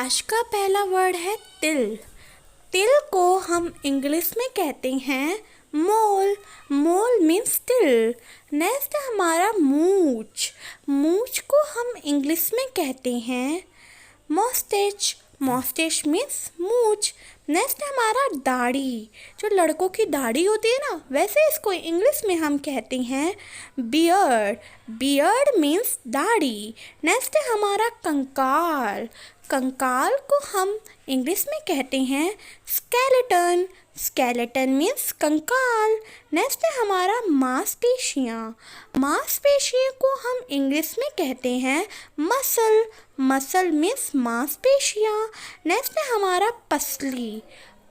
आज का पहला वर्ड है तिल। तिल को हम इंग्लिश में कहते हैं मोल। मोल मीन्स तिल। नेक्स्ट हमारा मूंछ। मूंछ को हम इंग्लिश में कहते हैं मॉस्टेच। मॉस्टेच मीन्स मूंछ। नेक्स्ट हमारा दाढ़ी। जो लड़कों की दाढ़ी होती है ना, वैसे इसको इंग्लिश में हम कहते हैं बियर्ड। बियर्ड मीन्स दाढ़ी। नेक्स्ट है हमारा कंकाल। कंकाल को हम इंग्लिश में कहते हैं स्केलेटन। स्केलेटन मीन्स कंकाल। नेक्स्ट है हमारा मांसपेशियाँ। मांसपेशियों को हम इंग्लिश में कहते हैं मसल। मसल मीन्स मांसपेशियाँ। नेक्स्ट है हमारा पसली।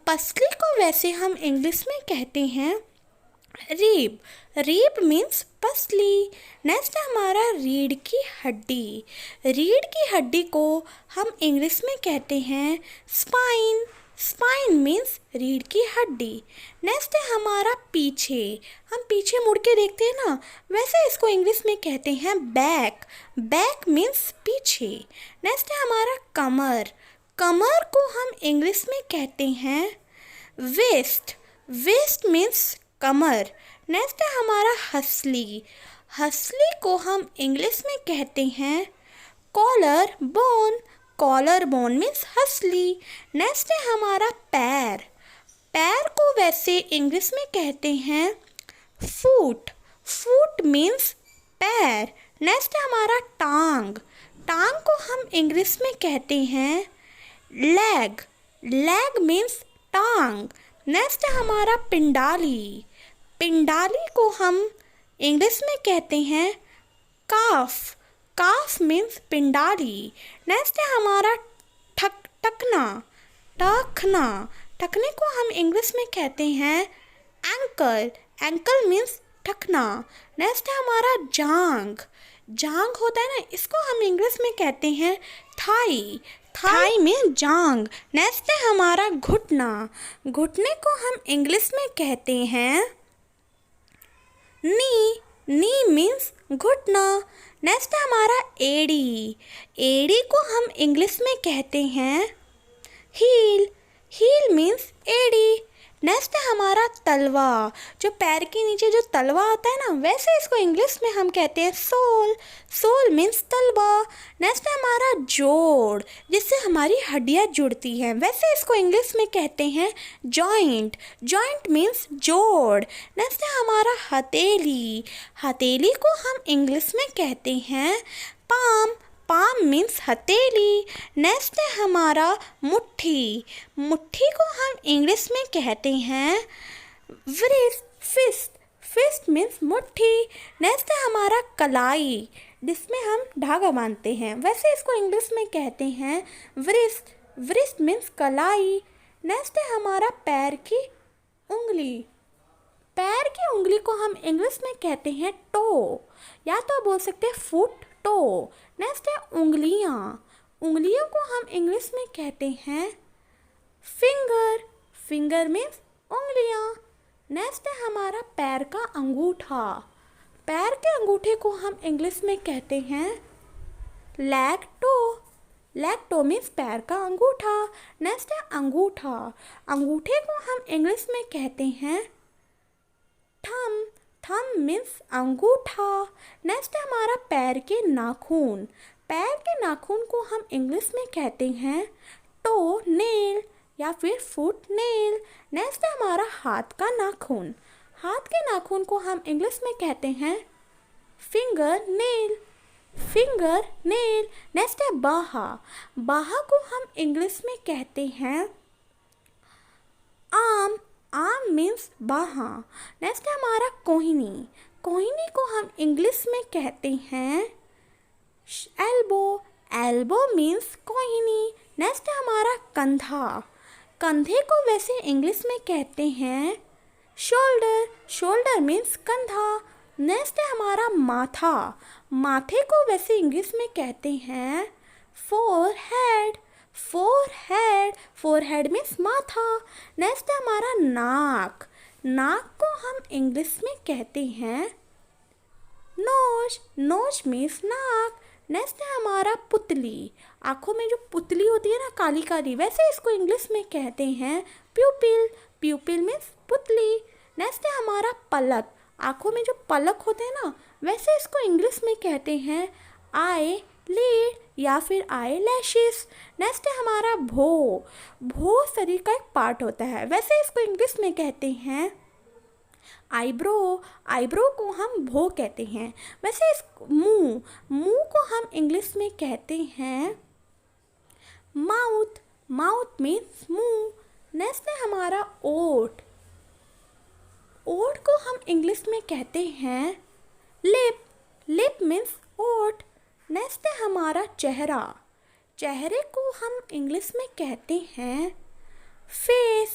पसली को वैसे हम इंग्लिश में कहते हैं रीब। रीब मीन्स पसली। नेक्स्ट है हमारा रीढ़ की हड्डी। रीढ़ की हड्डी को हम इंग्लिश में कहते हैं स्पाइन। स्पाइन मीन्स रीढ़ की हड्डी। नेक्स्ट है हमारा पीछे। हम पीछे मुड़ के देखते हैं ना, वैसे इसको इंग्लिश में कहते हैं बैक। बैक मीन्स पीछे। नेक्स्ट है हमारा कमर। कमर को हम इंग्लिश में कहते हैं वेस्ट। वेस्ट मीन्स कमर। नेक्स्ट है हमारा हंसली। हंसली को हम इंग्लिश में कहते हैं collar bone. Collar bone means हंसली। नेक्स्ट है हमारा पैर। पैर को वैसे इंग्लिश में कहते हैं फूट। फूट मीन्स पैर। नेक्स्ट है हमारा टांग। टांग को हम इंग्लिश में कहते हैं लेग। लेग मीन्स टांग। नेक्स्ट है हमारा पिंडाली। पिंडाली को हम इंग्लिश में कहते हैं काफ। काफ मीन्स पिंडाली। नेक्स्ट है हमारा टखना। टखना। टखने को हम इंग्लिश में कहते हैं एंकल। एंकल मीन्स टखना। नेक्स्ट है हमारा जांग। जांग होता है ना, इसको हम इंग्लिश में कहते हैं थाई। थाई मीन्स जांग। नेक्स्ट है हमारा घुटना। घुटने को हम इंग्लिश में कहते हैं नी। नी मीन्स घुटना। नेक्स्ट है हमारा एड़ी। एड़ी को हम इंग्लिश में कहते हैं हील। हील मीन्स एड़ी। नेक्स्ट है हमारा तलवा। जो पैर के नीचे जो तलवा आता है ना, वैसे इसको इंग्लिश में हम कहते हैं सोल। सोल मीन्स तलवा। नेक्स्ट है हमारा जोड़, जिससे हमारी हड्डियाँ जुड़ती हैं, वैसे इसको इंग्लिश में कहते हैं जॉइंट। जॉइंट मीन्स जोड़। नेक्स्ट है हमारा हथेली। हथेली को हम इंग्लिश में कहते हैं पाम। पाम मीन्स हथेली। नेक्स्ट है हमारा मुट्ठी। मुट्ठी को हम इंग्लिश में कहते हैं व्रिस्ट। फिस्ट। फिस्ट मीन्स मुट्ठी। नेक्स्ट है हमारा कलाई, जिसमें हम धागा बांधते हैं, वैसे इसको इंग्लिश में कहते हैं व्रिस्ट। व्रिस्ट मीन्स कलाई। नेक्स्ट है हमारा पैर की उंगली। पैर की उंगली को हम इंग्लिश में कहते हैं टो, या तो बोल सकते हैं फुट टो। नेक्स्ट है उंगलियां। उंगलियों को हम इंग्लिश में कहते हैं फिंगर। फिंगर मीन्स उंगलियां। नेक्स्ट है हमारा पैर का अंगूठा। पैर के अंगूठे को हम इंग्लिश में कहते हैं leg toe. Leg toe means पैर का अंगूठा। नेक्स्ट है अंगूठा। अंगूठे को हम इंग्लिश में कहते हैं थंब। थंब मीन्स अंगूठा। नेक्स्ट है हमारा पैर के नाखून। पैर के नाखून को हम इंग्लिश में कहते हैं टो नेल या फिर फुट नेल। नेक्स्ट है हमारा हाथ का नाखून। हाथ के नाखून को हम इंग्लिश में कहते हैं finger nail. Finger nail. Next है बाहा। बाहा को हम इंग्लिश में कहते हैं आर्म। आर्म मीन्स बाहा। नेक्स्ट है हमारा कोहिनी। कोहिनी को हम इंग्लिश में कहते हैं एल्बो। एल्बो मीन्स कोहिनी। नेक्स्ट है हमारा कंधा। कंधे को वैसे इंग्लिश में कहते हैं शोल्डर। शोल्डर मीन्स कंधा। नेक्स्ट है हमारा माथा। माथे को वैसे इंग्लिश में कहते हैं फोरहेड। फोरहेड। फोरहेड मीन्स माथा। नेक्स्ट है हमारा नाक। नाक को हम इंग्लिश में कहते हैं नोज। नोज मीन्स नाक। नेक्स्ट है हमारा पुतली, आँखों में जो पुतली होती है ना काली काली, वैसे इसको इंग्लिश में कहते हैं प्यूपिल। प्यूपिल मीन्स पुतली। नेक्स्ट है हमारा पलक, आँखों में जो पलक होते हैं ना, वैसे इसको इंग्लिश में कहते हैं आई लिड या फिर आई लैशेस। नेक्स्ट है हमारा भो, भो शरीर का एक पार्ट होता है, वैसे इसको इंग्लिश में कहते हैं आईब्रो। आईब्रो को हम भो कहते हैं, वैसे इस मुंह, मुंह को हम इंग्लिश में कहते हैं माउथ। माउथ मीन्स मुंह। नेक्स्ट है हमारा ओठ, ओठ को हम इंग्लिश में कहते हैं लिप। लिप मीन्स ओठ। नेक्स्ट है हमारा चेहरा, चेहरे को हम इंग्लिश में कहते हैं फेस।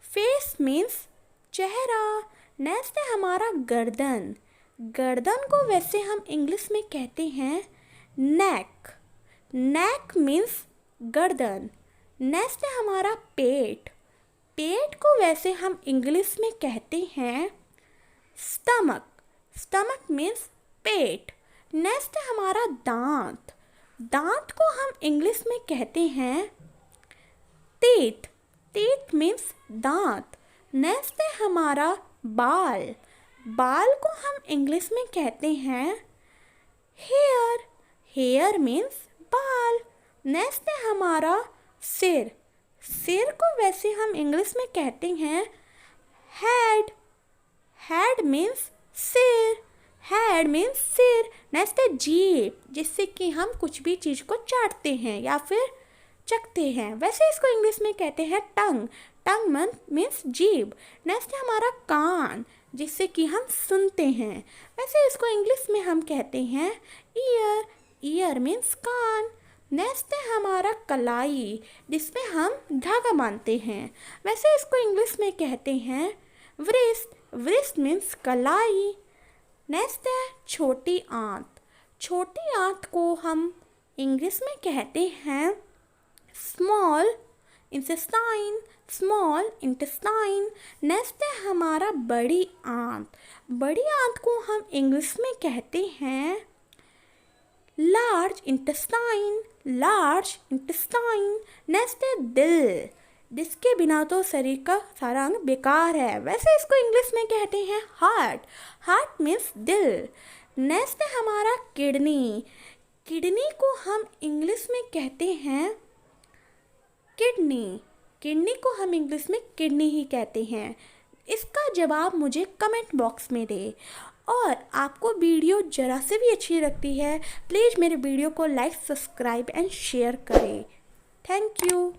फेस मीन्स चेहरा। नेक्स्ट है हमारा गर्दन, गर्दन को वैसे हम इंग्लिश में कहते हैं नेक। नेक मीन्स गर्दन। नेक्स्ट है हमारा पेट, पेट को वैसे हम इंग्लिश में कहते हैं स्टमक। स्टमक मीन्स पेट। नेक्स्ट है हमारा दांत, दांत को हम इंग्लिश में कहते हैं टीथ। टीथ मीन्स दांत। नेक्स्ट है हमारा बाल, बाल को हम इंग्लिश में कहते हैं हेयर। हेयर मीन्स बाल। नेक्स्ट है हमारा सिर, सिर को वैसे हम इंग्लिश में कहते हैं हेड। हेड मीन्स सिर, हेड मीन्स सिर। नेक्स्ट है जीभ, जिससे कि हम कुछ भी चीज़ को चाटते हैं या फिर चखते हैं, वैसे इसको इंग्लिश में कहते हैं टंग। टंग मीन्स जीभ। नेक्स्ट है हमारा कान, जिससे कि हम सुनते हैं, वैसे इसको इंग्लिश में हम कहते हैं ईयर। ईयर मीन्स कान। नेक्स्ट है हमारा कलाई, जिसमें हम धागा बांधते हैं, वैसे इसको इंग्लिश में कहते हैं व्रिस्ट। व्रिस्ट मीन्स कलाई। नेक्स्ट है छोटी आंत, छोटी आंत को हम इंग्लिश में कहते हैं small intestine. Small intestine. Next है हमारा बड़ी आंत, बड़ी आंत को हम इंग्लिश में कहते हैं large intestine. Large intestine. Next है दिल, जिसके बिना तो शरीर का सारा अंग बेकार है, वैसे इसको इंग्लिश में कहते हैं हार्ट। हार्ट मीन्स दिल। नेक्स्ट है हमारा किडनी, किडनी को हम इंग्लिश में कहते हैं किडनी। किडनी को हम इंग्लिश में किडनी ही कहते हैं। इसका जवाब मुझे कमेंट बॉक्स में दे। और आपको वीडियो ज़रा से भी अच्छी लगती है, प्लीज़ मेरे वीडियो को लाइक, सब्सक्राइब एंड शेयर करें। Thank you.